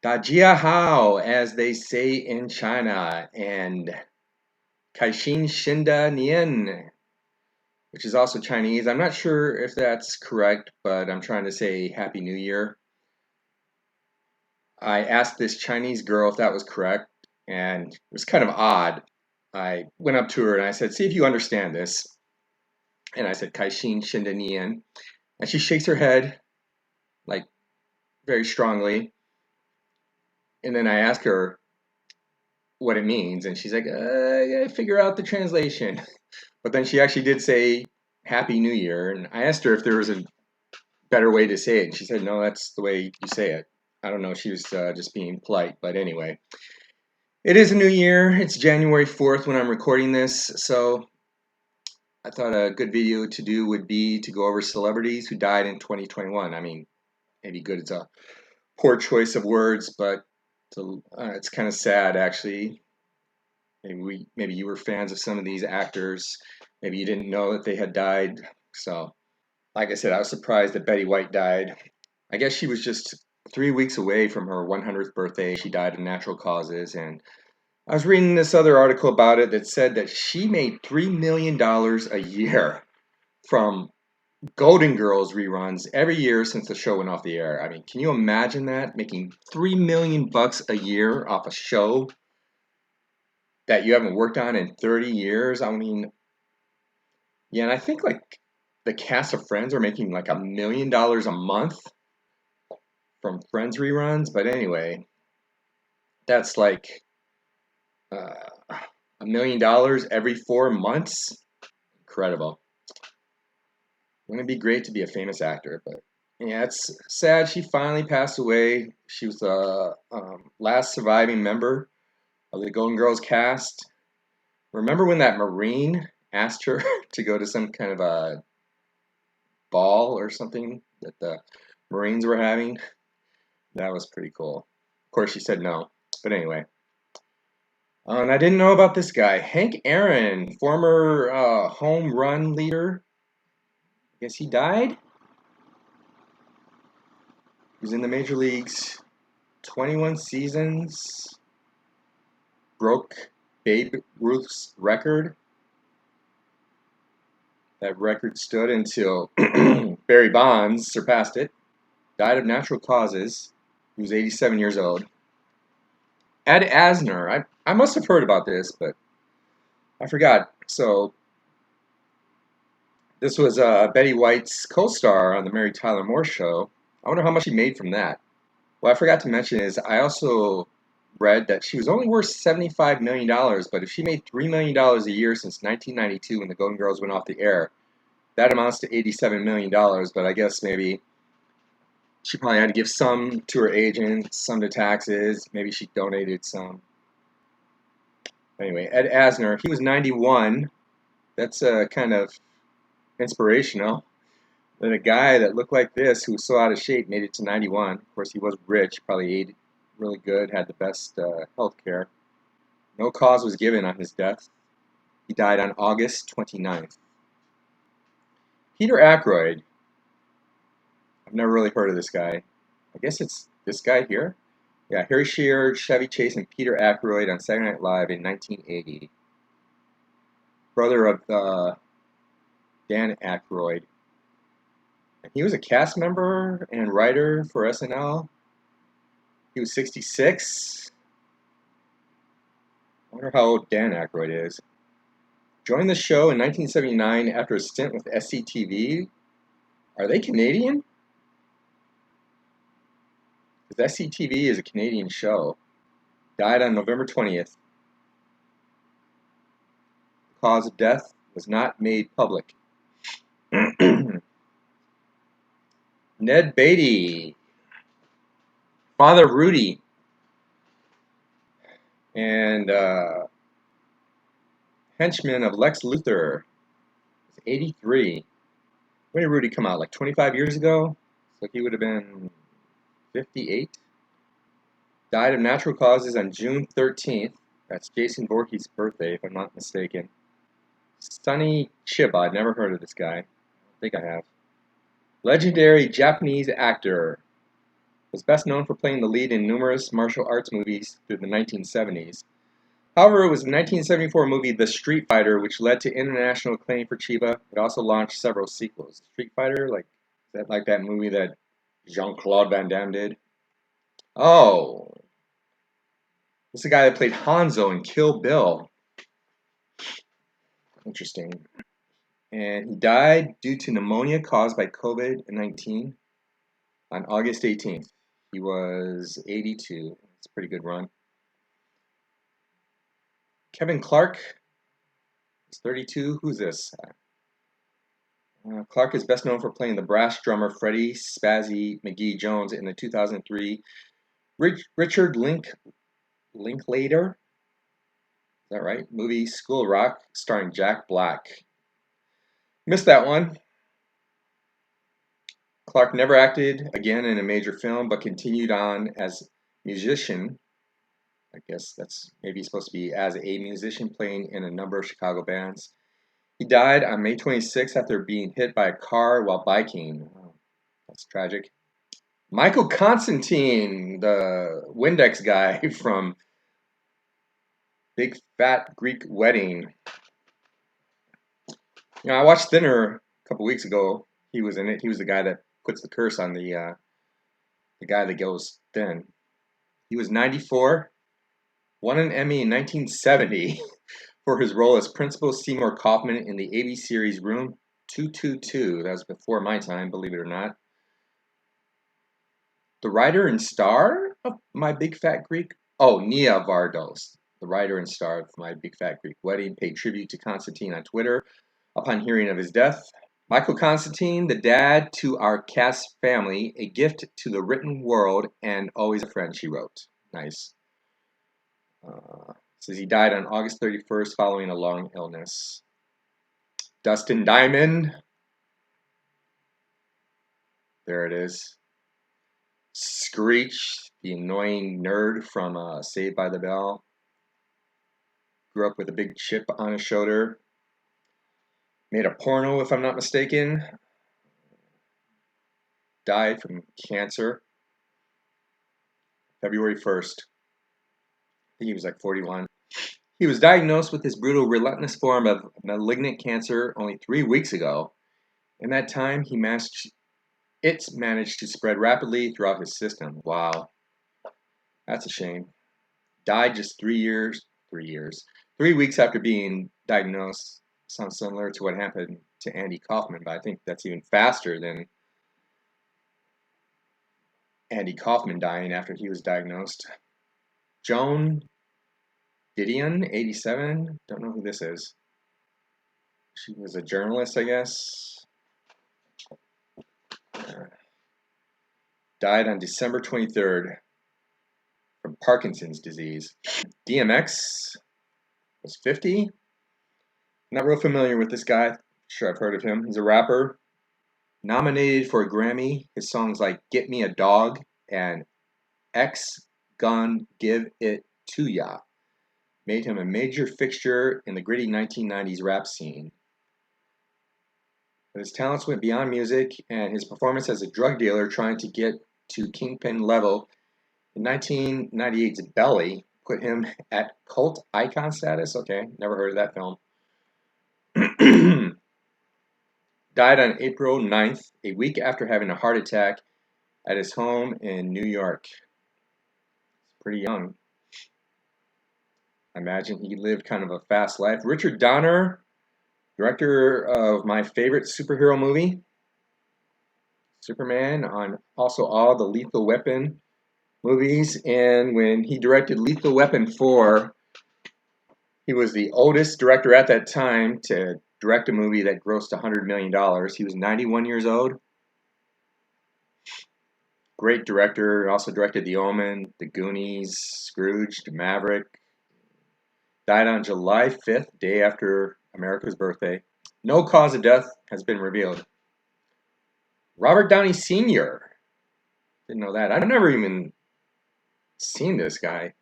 Dajia Hao, as they say in China, and Kaixin Shinda Nian, which is also Chinese. I'm not sure if that's correct, but I'm trying to say Happy New Year. I asked this Chinese girl if that was correct, and it was kind of odd. I went up to her and I said, see if you understand this. And I said, Kaixin Shinda Nian. And she shakes her head, like, very strongly. And then I ask her what it means, and she's like, I gotta figure out the translation. But then she actually did say Happy New Year, and I asked her if there was a better way to say it, and she said, no, that's the way you say it. I don't know, she was just being polite, but anyway. It is a new year. It's January 4th when I'm recording this, so I thought a good video to do would be to go over celebrities who died in 2021. I mean, maybe good, it's a poor choice of words, but it's kind of sad, actually. Maybe you were fans of some of these actors. Maybe you didn't know that they had died. So, like I said, I was surprised that Betty White died. I guess she was just 3 weeks away from her 100th birthday. She died of natural causes, and I was reading this other article about it that said that she made $3 million a year from Golden Girls reruns every year since the show went off the air. I mean, can you imagine that? Making $3 million a year off a show that you haven't worked on in 30 years? I mean, yeah, and I think like the cast of Friends are making like $1 million a month from Friends reruns. But anyway, that's like $1 million every 4 months. Incredible. Wouldn't it be great to be a famous actor? But yeah, it's sad she finally passed away. She was the last surviving member of the Golden Girls cast. Remember when that Marine asked her to go to some kind of a ball or something that the Marines were having? That was pretty cool. Of course, she said no. But anyway. And I didn't know about this guy. Hank Aaron, former home run leader. I guess he died? He was in the major leagues 21 seasons. Broke Babe Ruth's record. That record stood until Barry Bonds surpassed it. Died of natural causes. He was 87 years old. Ed Asner. I must have heard about this, but I forgot. So, this was Betty White's co-star on the Mary Tyler Moore Show. I wonder how much she made from that. What I forgot to mention is I also read that she was only worth $75 million, but if she made $3 million a year since 1992 when the Golden Girls went off the air, that amounts to $87 million, but I guess maybe she probably had to give some to her agent, some to taxes, maybe she donated some. Anyway, Ed Asner, he was 91. That's kind of inspirational. That a guy that looked like this, who was so out of shape, made it to 91. Of course, he was rich, probably ate really good, had the best health care. No cause was given on his death. He died on August 29th. Peter Aykroyd. I've never really heard of this guy. I guess it's this guy here. Yeah, Harry Shearer, Chevy Chase, and Peter Aykroyd on Saturday Night Live in 1980. Brother of Dan Aykroyd. He was a cast member and writer for SNL. He was 66. I wonder how old Dan Aykroyd is. Joined the show in 1979 after a stint with SCTV. Are they Canadian? Because SCTV is a Canadian show. Died on November 20th. The cause of death was not made public. Ned Beatty. Father Rudy. And henchman of Lex Luthor. 83. When did Rudy come out? Like 25 years ago? So he would have been 58. Died of natural causes on June 13th. That's Jason Voorhees' birthday, if I'm not mistaken. Sonny Chiba. I've never heard of this guy. I think I have. Legendary Japanese actor. was best known for playing the lead in numerous martial arts movies through the 1970s. However, it was the 1974 movie The Street Fighter which led to international acclaim for Shiva. It also launched several sequels. Street Fighter, like that movie that Jean-Claude Van Damme did? Oh, this is the guy that played Hanzo in Kill Bill. Interesting. And he died due to pneumonia caused by COVID-19 on August 18th. He was 82. It's a pretty good run. Kevin Clark is 32. Who's this? Clark is best known for playing the brass drummer Freddie Spazzy McGee Jones in the 2003 Richard Linklater, is that right? Movie School of Rock starring Jack Black. Missed that one. Clark never acted again in a major film, but continued on as musician. I guess that's maybe supposed to be as a musician, playing in a number of Chicago bands. He died on May 26th after being hit by a car while biking. Oh, that's tragic. Michael Constantine, the Windex guy from Big Fat Greek Wedding. You know, I watched Thinner a couple weeks ago. He was in it. He was the guy that puts the curse on the guy that goes thin. He was 94, won an Emmy in 1970 for his role as Principal Seymour Kaufman in the ABC series Room 222. That was before my time, believe it or not. The writer and star of My Big Fat Greek? Oh, Nia Vardos, the writer and star of My Big Fat Greek Wedding, paid tribute to Constantine on Twitter upon hearing of his death. Michael Constantine, the dad to our cast family, a gift to the written world, and always a friend, she wrote. Nice. Says he died on August 31st following a long illness. Dustin Diamond. There it is. Screech, the annoying nerd from Saved by the Bell. Grew up with a big chip on his shoulder. Made a porno, if I'm not mistaken. Died from cancer. February 1st. I think he was like 41. He was diagnosed with this brutal, relentless form of malignant cancer only 3 weeks ago. In that time, it's managed to spread rapidly throughout his system. Wow. That's a shame. Died just 3 weeks after being diagnosed. Sounds similar to what happened to Andy Kaufman, but I think that's even faster than Andy Kaufman dying after he was diagnosed. Joan Didion, 87. Don't know who this is. She was a journalist, I guess. Died on December 23rd from Parkinson's disease. DMX was 50. Not real familiar with this guy. Sure, I've heard of him. He's a rapper. Nominated for a Grammy. His songs like Get Me a Dog and X Gun Give It To Ya made him a major fixture in the gritty 1990s rap scene. But his talents went beyond music, and his performance as a drug dealer trying to get to kingpin level in 1998's Belly put him at cult icon status. Okay, never heard of that film. Died on April 9th, a week after having a heart attack at his home in New York. Pretty young. I imagine he lived kind of a fast life. Richard Donner, director of my favorite superhero movie, Superman, on also all the Lethal Weapon movies. And when he directed Lethal Weapon 4, he was the oldest director at that time to direct a movie that grossed $100 million. He was 91 years old. Great director. Also directed The Omen, The Goonies, Scrooge, Maverick. Died on July 5th, day after America's birthday. No cause of death has been revealed. Robert Downey Sr. Didn't know that. I've never even seen this guy.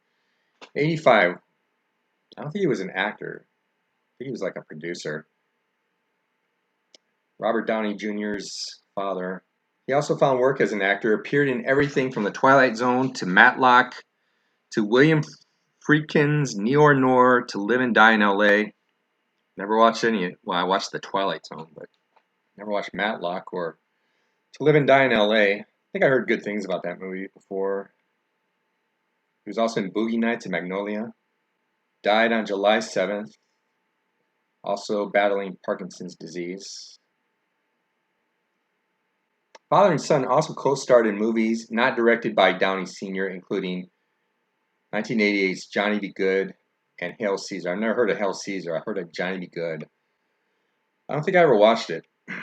85. I don't think he was an actor. I think he was like a producer. Robert Downey Jr.'s father. He also found work as an actor, appeared in everything from The Twilight Zone to Matlock to William Friedkin's Neo or Noir to Live and Die in L.A. Never watched any. Well, I watched The Twilight Zone, but never watched Matlock or To Live and Die in L.A. I think I heard good things about that movie before. He was also in Boogie Nights and Magnolia. Died on July 7th, also battling Parkinson's disease. Father and son also co-starred in movies not directed by Downey Sr., including 1988's Johnny Be Good and Hail Caesar. I've never heard of Hail Caesar. I heard of Johnny Be Good. I don't think I ever watched it. I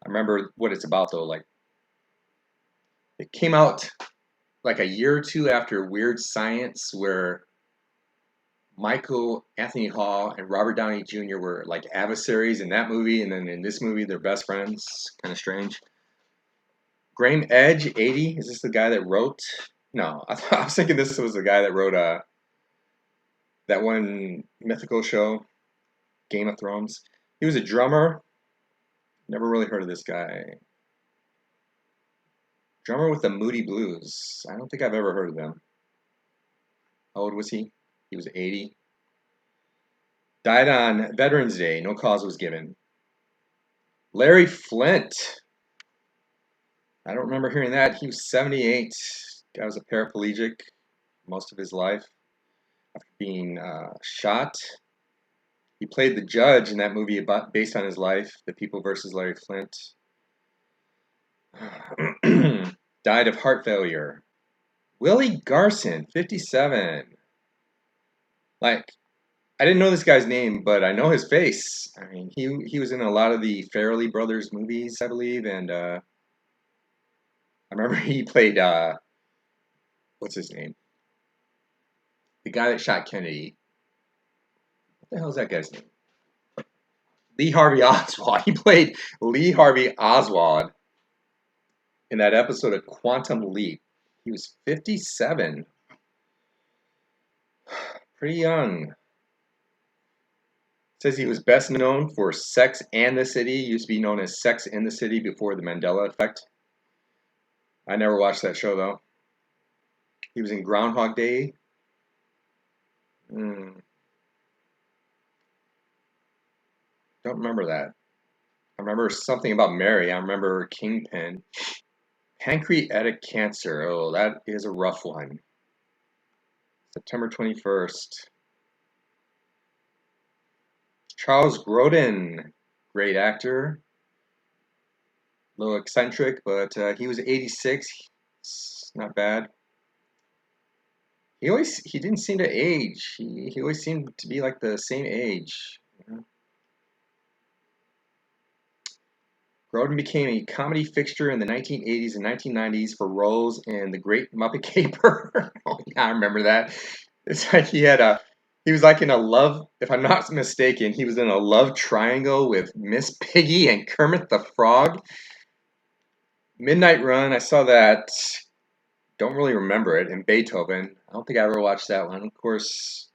remember what it's about, though. Like, it came out like a year or two after Weird Science, where Michael Anthony Hall and Robert Downey Jr. were like adversaries in that movie, and then in this movie, they're best friends. Kind of strange. Graham Edge, 80. Is this the guy that wrote? No, I was thinking this was the guy that wrote that one mythical show, Game of Thrones. He was a drummer. Never really heard of this guy. Drummer with the Moody Blues. I don't think I've ever heard of them. How old was he? He was 80. Died on Veterans Day. No cause was given. Larry Flint. I don't remember hearing that. He was 78. Guy was a paraplegic most of his life after being shot. He played the judge in that movie based on his life, The People versus Larry Flint. Died of heart failure. Willie Garson, 57. Like, I didn't know this guy's name, but I know his face. I mean, he was in a lot of the Farrelly Brothers movies, I believe, and I remember he played what's his name? The guy that shot Kennedy. What the hell is that guy's name? Lee Harvey Oswald. He played Lee Harvey Oswald in that episode of Quantum Leap. He was 57. Pretty young. Says he was best known for Sex and the City. Used to be known as Sex in the City before the Mandela Effect. I never watched that show, though. He was in Groundhog Day. Don't remember that. I remember something about Mary. I remember Kingpin. Pancreatic cancer. Oh, that is a rough one. September 21st. Charles Grodin. Great actor. A little eccentric, but he was 86. It's not bad. He didn't seem to age. He always seemed to be like the same age. You know? Grodin became a comedy fixture in the 1980s and 1990s for roles in The Great Muppet Caper. Oh, yeah, I remember that. It's like he was like in a love, if I'm not mistaken, he was in a love triangle with Miss Piggy and Kermit the Frog. Midnight Run, I saw that. Don't really remember it. And Beethoven. I don't think I ever watched that one. Of course,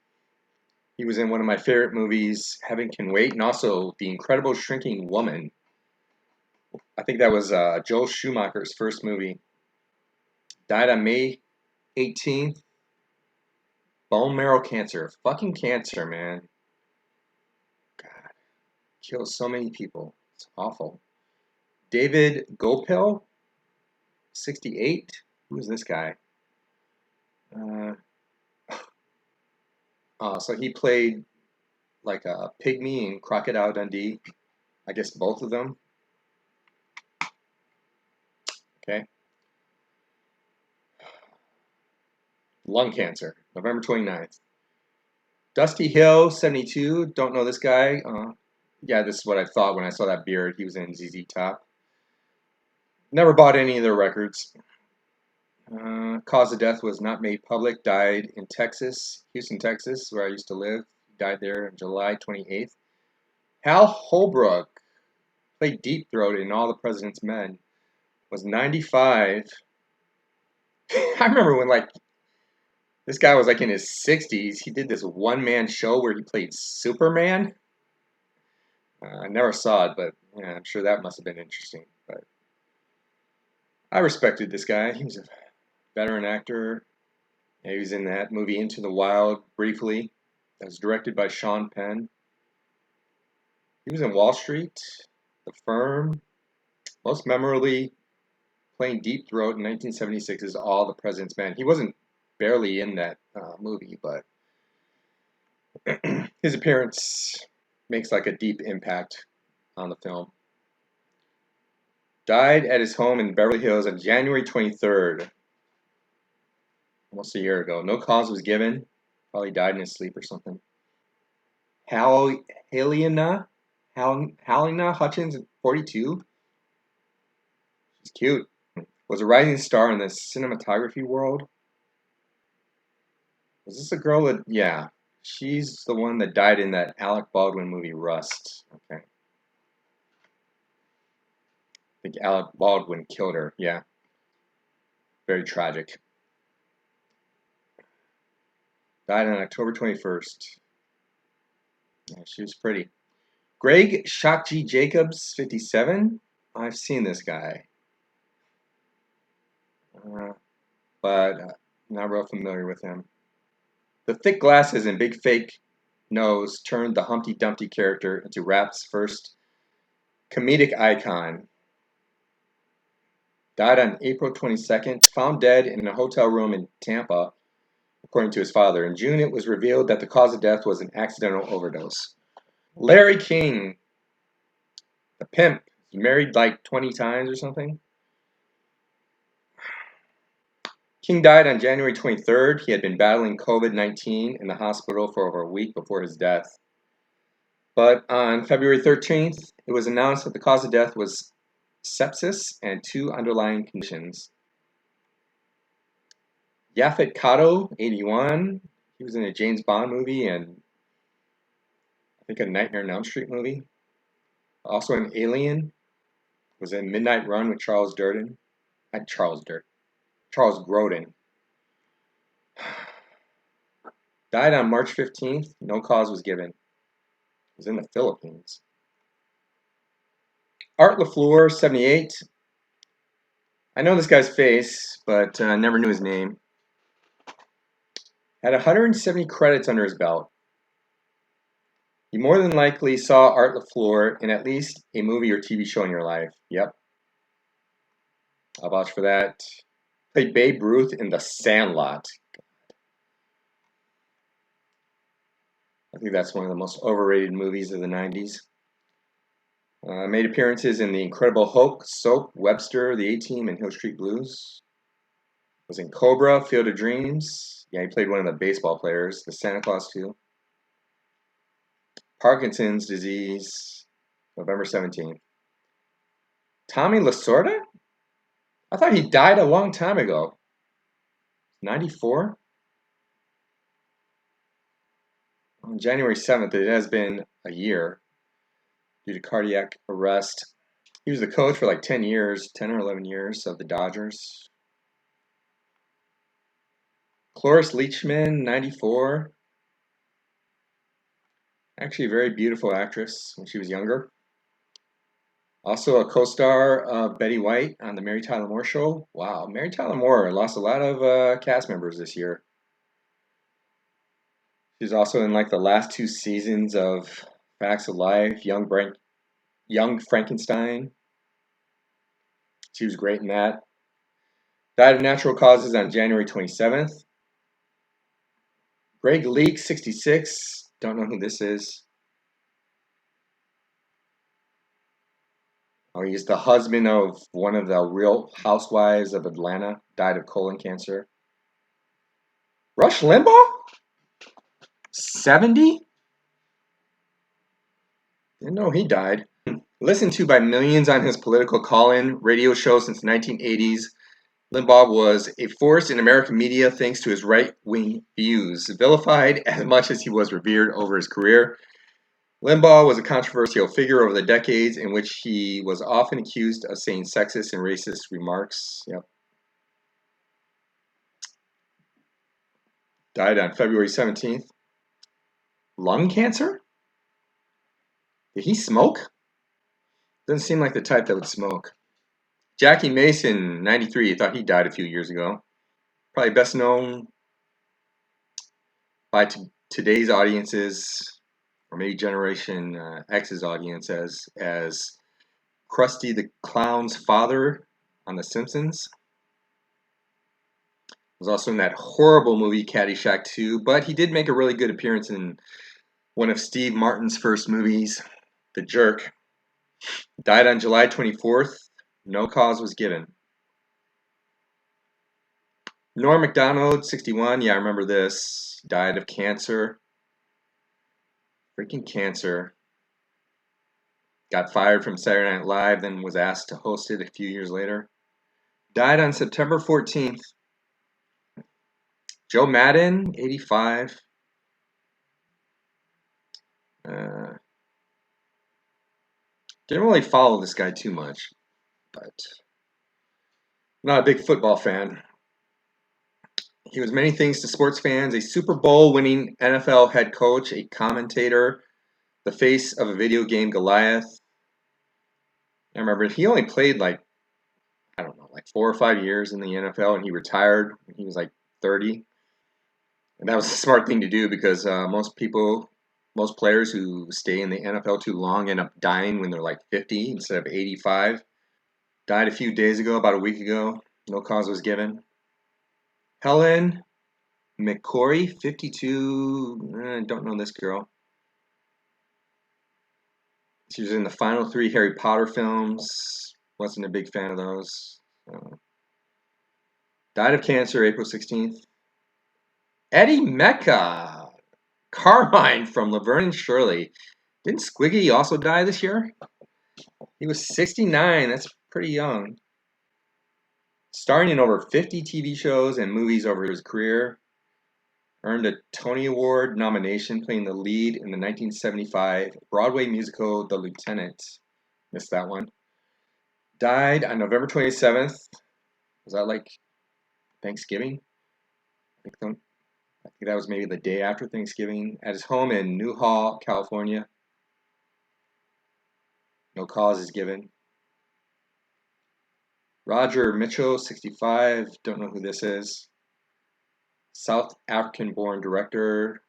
he was in one of my favorite movies, Heaven Can Wait, and also The Incredible Shrinking Woman. I think that was Joel Schumacher's first movie. Died on May 18th. Bone marrow cancer. Fucking cancer, man. God. Kills so many people. It's awful. David Gopel, 68. Who is this guy? So he played like a pygmy in Crocodile Dundee. I guess both of them. Okay. Lung cancer, November 29th. Dusty Hill, 72. Don't know this guy. Yeah, this is what I thought when I saw that beard. He was in ZZ Top. Never bought any of their records. Cause of death was not made public. Died in Texas, Houston, Texas, where I used to live. Died there on July 28th. Hal Holbrook played Deep Throat in All the President's Men. Was 95. I remember when this guy was like in his 60s. He did this one-man show where he played Superman. I never saw it, but Yeah, I'm sure that must have been interesting. But I respected this guy. He was a veteran actor. Yeah, he was in that movie Into the Wild briefly. That was directed by Sean Penn. He was in Wall Street, The Firm, most memorably playing Deep Throat in 1976 is All the President's Men. He wasn't barely in that movie, but his appearance makes like a deep impact on the film. Died at his home in Beverly Hills on January 23rd, almost a year ago. No cause was given. Probably died in his sleep or something. Hal Aliena Hallie Hutchins, 42. She's cute. Was a rising star in the cinematography world. Was this a girl that? Yeah, she's the one that died in that Alec Baldwin movie Rust. Okay, I think Alec Baldwin killed her. Yeah, very tragic. Died on October 21st. Yeah, she was pretty. Greg Shakji Jacobs, 57. I've seen this guy, but not real familiar with him. The thick glasses and big fake nose turned the Humpty Dumpty character into rap's first comedic icon. Died on April 22nd, found dead in a hotel room in Tampa, according to his father. In June, it was revealed that the cause of death was an accidental overdose. Larry King, the Pimp, he married like 20 times or something. King died on January 23rd. He had been battling COVID-19 in the hospital for over a week before his death. But on February 13th, it was announced that the cause of death was sepsis and 2 underlying conditions. Yaphet Kotto, 81. He was in a James Bond movie and I think a Nightmare on Elm Street movie. Also an Alien. Was in Midnight Run with Charles Durden. Not Charles Durden. Charles Grodin. Died on March 15th. No cause was given. Was in the Philippines. Art LaFleur, 78. I know this guy's face, but never knew his name. Had 170 credits under his belt. You more than likely saw Art LaFleur in at least a movie or TV show in your life. Yep. I'll vouch for that. Played Babe Ruth in The Sandlot. I think that's one of the most overrated movies of the 90s. Made appearances in The Incredible Hulk, Soap, Webster, The A-Team, and Hill Street Blues. Was in Cobra, Field of Dreams. Yeah, he played one of the baseball players. The Santa Claus 2. Parkinson's disease, November 17th. Tommy Lasorda? I thought he died a long time ago. 94? On January 7th, it has been a year due to cardiac arrest. He was the coach for like 10 years, 10 or 11 years of the Dodgers. Cloris Leachman, 94. Actually, a very beautiful actress when she was younger. Also a co-star of Betty White on the Mary Tyler Moore Show. Wow, Mary Tyler Moore lost a lot of cast members this year. She's also in like the last 2 seasons of Facts of Life, Young Frankenstein. She was great in that. Died of natural causes on January 27th. Greg Leake, 66. Don't know who this is. Oh, he's the husband of one of the Real Housewives of Atlanta. Died of colon cancer. Rush Limbaugh? 70? Didn't know he died. Listened to by millions on his political call-in radio show since the 1980s, Limbaugh was a force in American media thanks to his right-wing views. Vilified as much as he was revered over his career, Limbaugh was a controversial figure over the decades in which he was often accused of saying sexist and racist remarks. Yep. Died on February 17th. Lung cancer? Did he smoke? Doesn't seem like the type that would smoke. Jackie Mason, 93. I thought he died a few years ago. Probably best known by today's audiences, or maybe Generation X's audience, as Krusty the Clown's father on The Simpsons. Was also in that horrible movie Caddyshack 2, but he did make a really good appearance in one of Steve Martin's first movies, The Jerk. Died on July 24th. No cause was given. Norm Macdonald, 61. Yeah, I remember this. Died of cancer. Freaking cancer. Got fired from Saturday Night Live, then was asked to host it a few years later. Died on September 14th. Joe Madden, 85. Didn't really follow this guy too much, but not a big football fan. He was many things to sports fans: a Super Bowl winning NFL head coach, a commentator, the face of a video game Goliath. I remember he only played like 4 or 5 years in the NFL, and he retired when he was like 30. And that was a smart thing to do because most players who stay in the NFL too long end up dying when they're like 50 instead of 85. Died a few days ago, about a week ago. No cause was given. Helen Mccory, 52. Don't know this girl. She was in the final 3 Harry Potter films. Wasn't a big fan of those. Died of cancer April 16th. Eddie Mecca. Carmine from Laverne and Shirley. Didn't Squiggy also die this year? He was 69. That's pretty young. Starring in over 50 TV shows and movies over his career. Earned a Tony Award nomination playing the lead in the 1975 Broadway musical The Lieutenant. Missed that one. Died on November 27th. Was that like Thanksgiving? I think that was maybe the day after Thanksgiving. At his home in Newhall, California. No cause is given. Roger Mitchell, 65. Don't know who this is. South African-born director.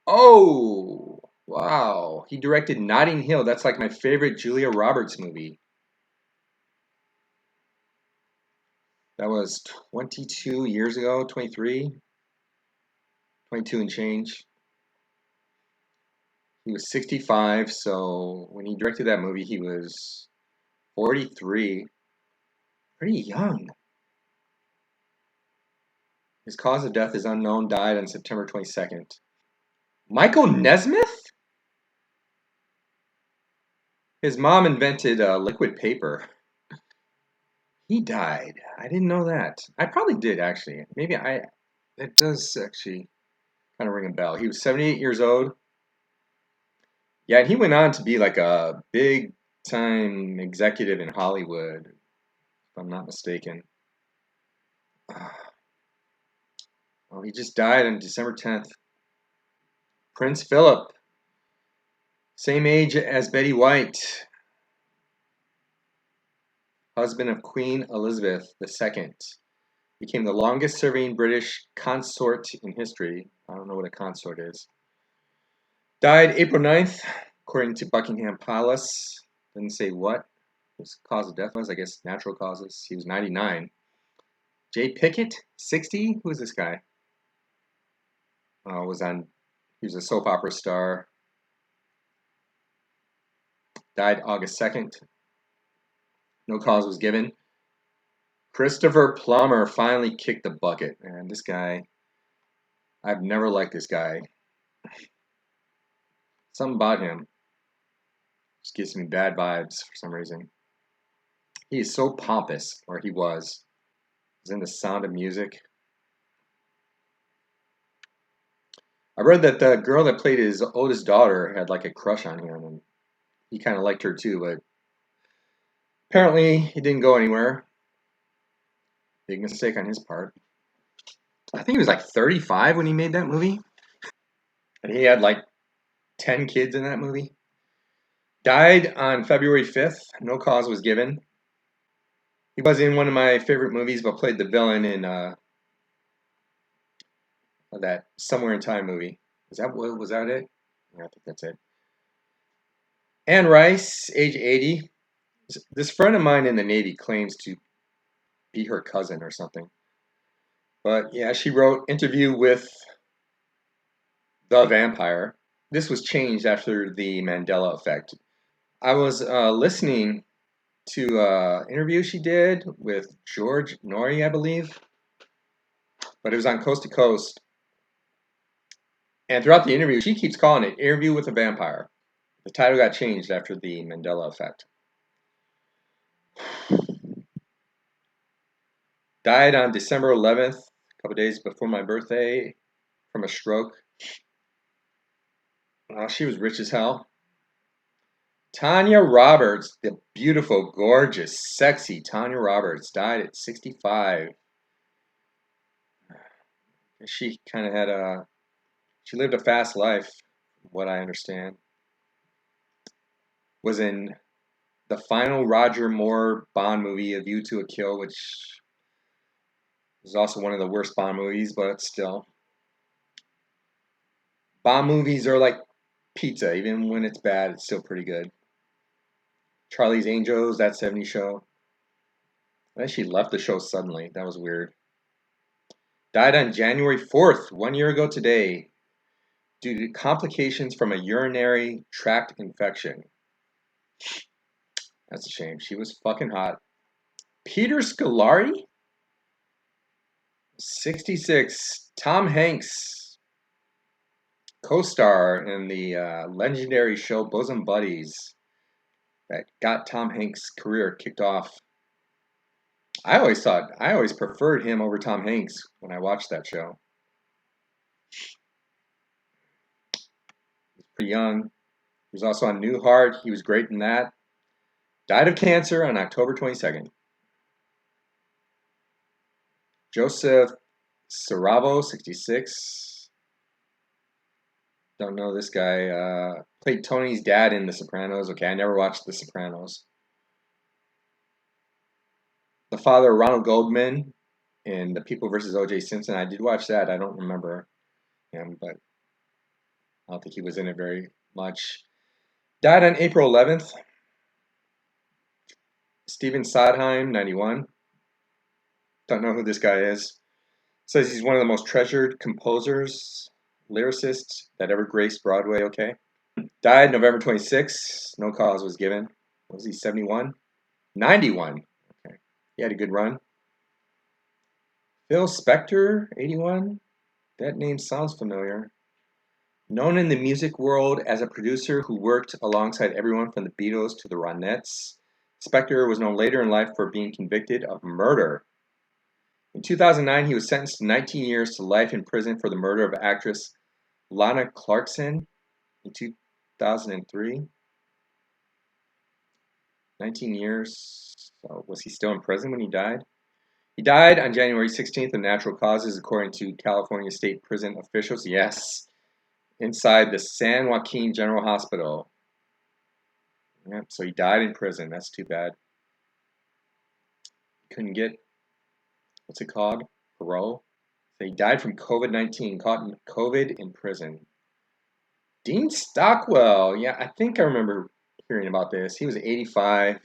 Oh, wow. He directed Notting Hill. That's like my favorite Julia Roberts movie. That was 22 years ago, 23. 22 and change. He was 65, so when he directed that movie, he was 43. Pretty young. His cause of death is unknown. Died on September 22nd. Michael Nesmith? His mom invented liquid paper. He died. I didn't know that. I probably did, actually. It does actually kind of ring a bell. He was 78 years old. Yeah, and he went on to be like a big-time executive in Hollywood, if I'm not mistaken. Oh, he just died on December 10th. Prince Philip. Same age as Betty White. Husband of Queen Elizabeth II. Became the longest-serving British consort in history. I don't know what a consort is. Died April 9th, according to Buckingham Palace. Didn't say what his cause of death was. I guess natural causes. He was 99. Jay Pickett, 60. Who is this guy? He was a soap opera star. Died August 2nd. No cause was given. Christopher Plummer finally kicked the bucket. Man, this guy, I've never liked this guy. Something about him just gives me bad vibes for some reason. He is so pompous, or he was. He's in The Sound of Music. I read that the girl that played his oldest daughter had like a crush on him, and he kind of liked her too, but apparently it didn't go anywhere. Big mistake on his part. I think he was like 35 when he made that movie. And he had like 10 kids in that movie. Died on February 5th. No cause was given. He was in one of my favorite movies, but played the villain in that Somewhere in Time movie. Was that it? Yeah, I think that's it. Anne Rice, age 80. This friend of mine in the Navy claims to be her cousin or something. But yeah, she wrote Interview with the Vampire. This was changed after the Mandela Effect. I was listening to an interview she did with George Norrie, I believe, but it was on Coast to Coast. And throughout the interview, she keeps calling it Interview with a Vampire. The title got changed after the Mandela Effect. Died on December 11th, a couple days before my birthday, from a stroke. She was rich as hell. Tanya Roberts, the beautiful, gorgeous, sexy Tanya Roberts, died at 65. She kind of she lived a fast life, from what I understand. Was in the final Roger Moore Bond movie, A View to a Kill, which is also one of the worst Bond movies, but still. Bond movies are like pizza. Even when it's bad, it's still pretty good. Charlie's Angels, that 70s show. I actually left the show suddenly. That was weird. Died on January 4th, 1 year ago today, due to complications from a urinary tract infection. That's a shame. She was fucking hot. Peter Scolari, 66. Tom Hanks, co-star in the legendary show Bosom Buddies that got Tom Hanks' career kicked off. I always preferred him over Tom Hanks when I watched that show. He was pretty young. He was also on Newhart. He was great in that. Died of cancer on October 22nd. Joseph Ceravo, 66. Don't know this guy. Played Tony's dad in The Sopranos. Okay, I never watched The Sopranos. The father of Ronald Goldman in The People vs. O.J. Simpson. I did watch that. I don't remember him, but I don't think he was in it very much. Died on April 11th. Stephen Sodheim, 91. Don't know who this guy is. Says he's one of the most treasured composers, lyricists that ever graced Broadway, okay? Died November 26th. No cause was given. Was he 71? 91. Okay. He had a good run. Phil Spector, 81. That name sounds familiar. Known in the music world as a producer who worked alongside everyone from the Beatles to the Ronettes, Spector was known later in life for being convicted of murder. In 2009, he was sentenced to 19 years to life in prison for the murder of actress Lana Clarkson in 2003. 19 years. So was he still in prison when he died? He died on January 16th of natural causes, according to California State Prison officials. Yes, inside the San Joaquin General Hospital. Yep, so he died in prison. That's too bad. Couldn't get, what's it called? Parole. So he died from COVID-19, caught in COVID in prison. Dean Stockwell. Yeah, I think I remember hearing about this. He was 85.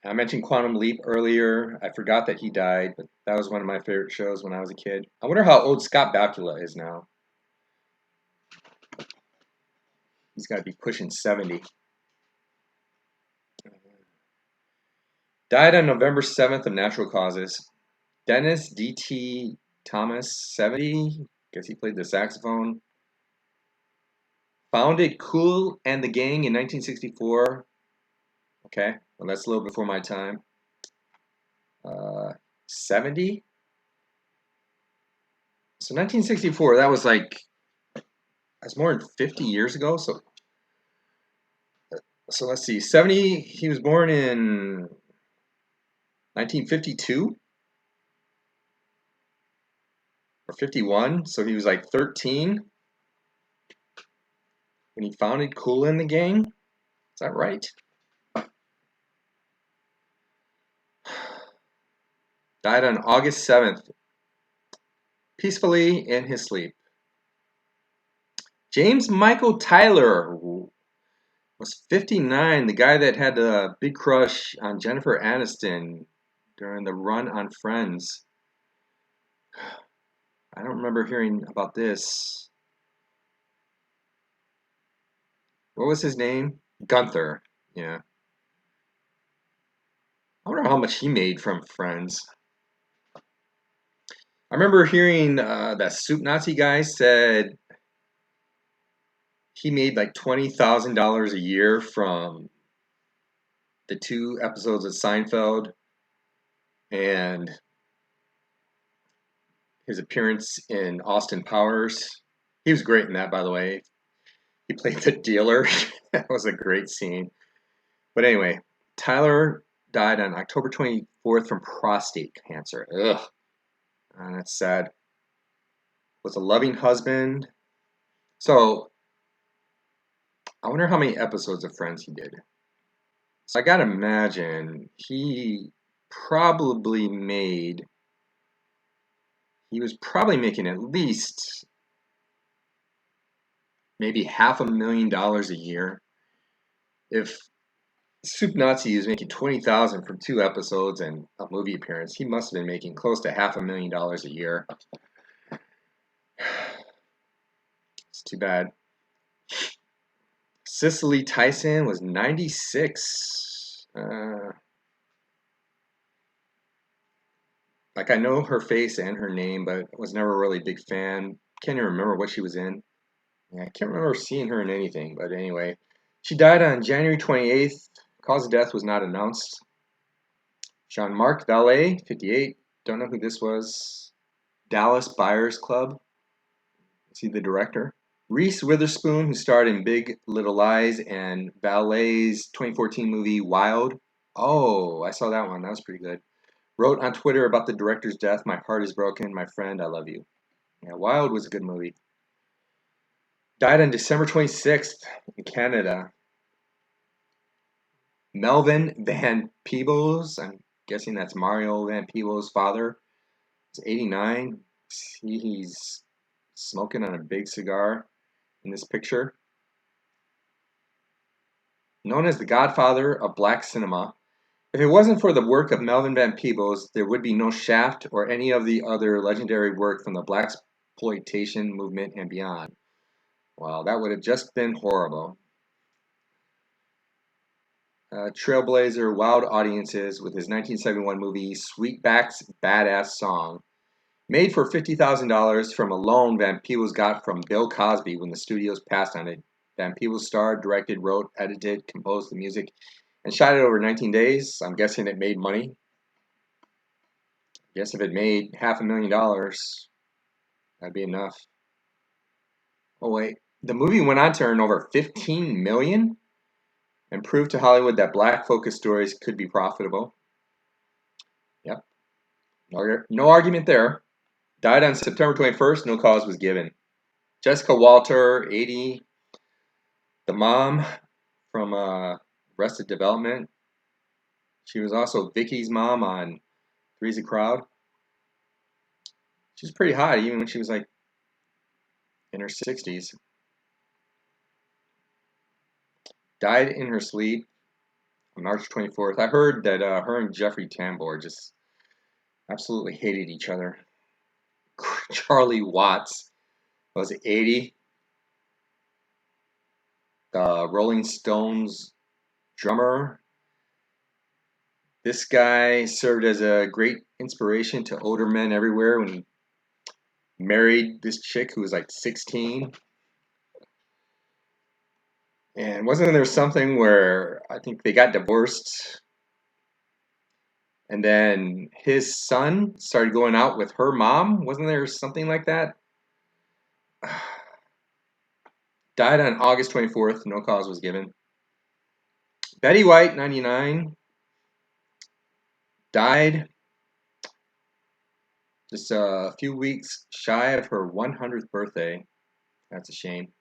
I mentioned Quantum Leap earlier. I forgot that he died, but that was one of my favorite shows when I was a kid. I wonder how old Scott Bakula is now. He's got to be pushing 70. Died on November 7th of natural causes. Dennis D.T. Thomas, 70. Guess he played the saxophone. Founded Kool and the Gang in 1964. Okay, well, that's a little before my time. 70? So 1964, that's more than 50 years ago. So let's see, 70, he was born in 1952 or 51, so he was like 13 when he founded Kool and the Gang. that right? Died on August 7th, peacefully in his sleep. James Michael Tyler was 59, the guy that had a big crush on Jennifer Aniston during the run on Friends. I don't remember hearing about this. What was his name? Gunther. Yeah. I wonder how much he made from Friends. I remember hearing that Soup Nazi guy said he made like $20,000 a year from the 2 episodes of Seinfeld and his appearance in Austin Powers. He was great in that, by the way. He played the dealer. That was a great scene. But anyway, Tyler died on October 24th from prostate cancer. Ugh. That's sad. Was a loving husband. So, I wonder how many episodes of Friends he did. So I gotta imagine he was probably making at least maybe $500,000 a year. If Soup Nazi is making $20,000 from 2 episodes and a movie appearance, he must have been making close to $500,000 a year. It's too bad. Cicely Tyson was 96. Like I know her face and her name, but was never really a big fan. Can't even remember what she was in. Yeah, I can't remember seeing her in anything, but anyway. She died on January 28th. Cause of death was not announced. Jean-Marc Vallée, 58. Don't know who this was. Dallas Buyers Club. Is he the director? Reese Witherspoon, who starred in Big Little Lies and Vallée's 2014 movie Wild. Oh, I saw that one. That was pretty good. Wrote on Twitter about the director's death. My heart is broken. My friend, I love you. Yeah, Wild was a good movie. Died on December 26th in Canada. Melvin Van Peebles. I'm guessing that's Mario Van Peebles' father. He's 89. He's smoking on a big cigar in this picture. Known as the godfather of black cinema, if it wasn't for the work of Melvin Van Peebles, there would be no Shaft or any of the other legendary work from the blaxploitation movement and beyond. Wow, that would have just been horrible. Trailblazer wowed audiences with his 1971 movie Sweetback's Badass Song, made for $50,000 from a loan Van Peebles got from Bill Cosby when the studios passed on it. Van Peebles starred, directed, wrote, edited, composed the music, and shot it over 19 days. I'm guessing it made money. Guess if it made $500,000, that'd be enough. Oh wait, the movie went on to earn over $15 million and proved to Hollywood that black focused stories could be profitable. Yep, no argument there. Died on September 21st, no cause was given. Jessica Walter, 80, the mom from Arrested Development. She was also Vicky's mom on Three's a Crowd. She was pretty hot even when she was like in her 60s. Died in her sleep on March 24th. I heard that her and Jeffrey Tambor just absolutely hated each other. Charlie Watts was 80. The Rolling Stones drummer. This guy served as a great inspiration to older men everywhere when he married this chick who was like 16. And wasn't there something where I think they got divorced and then his son started going out with her mom? Wasn't there something like that? Died on August 24th. No cause was given. Betty White, 99. Died just a few weeks shy of her 100th birthday. That's a shame.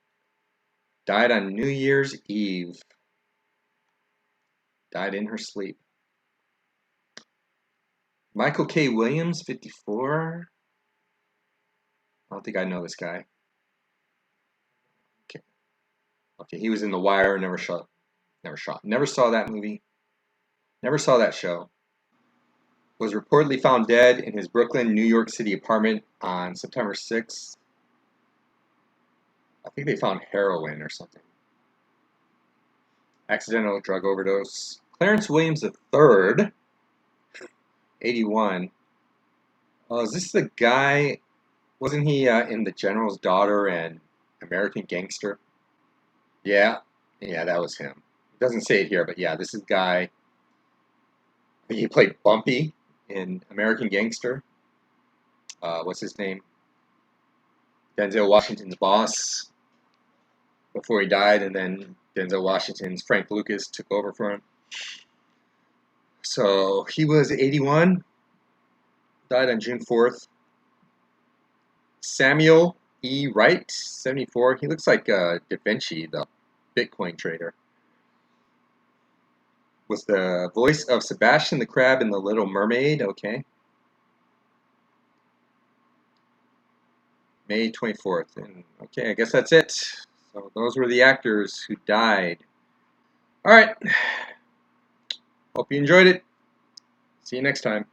Died on New Year's Eve. Died in her sleep. Michael K. Williams, 54. I don't think I know this guy. Okay. Okay, he was in The Wire. Never saw that movie. Never saw that show. Was reportedly found dead in his Brooklyn, New York City apartment on September 6th. I think they found heroin or something. Accidental drug overdose. Clarence Williams III, 81. Oh, is this the guy? Wasn't he in The General's Daughter and American Gangster? Yeah, yeah, that was him. It doesn't say it here, but yeah, this is the guy. He played Bumpy in American Gangster. What's his name? Denzel Washington's boss before he died, and then Denzel Washington's Frank Lucas took over for him. So he was 81, died on June 4th. Samuel E. Wright, 74. He looks like Da Vinci, the Bitcoin trader. Was the voice of Sebastian the Crab in The Little Mermaid. Okay. May 24th. And okay, I guess that's it. So those were the actors who died. All right. Hope you enjoyed it. See you next time.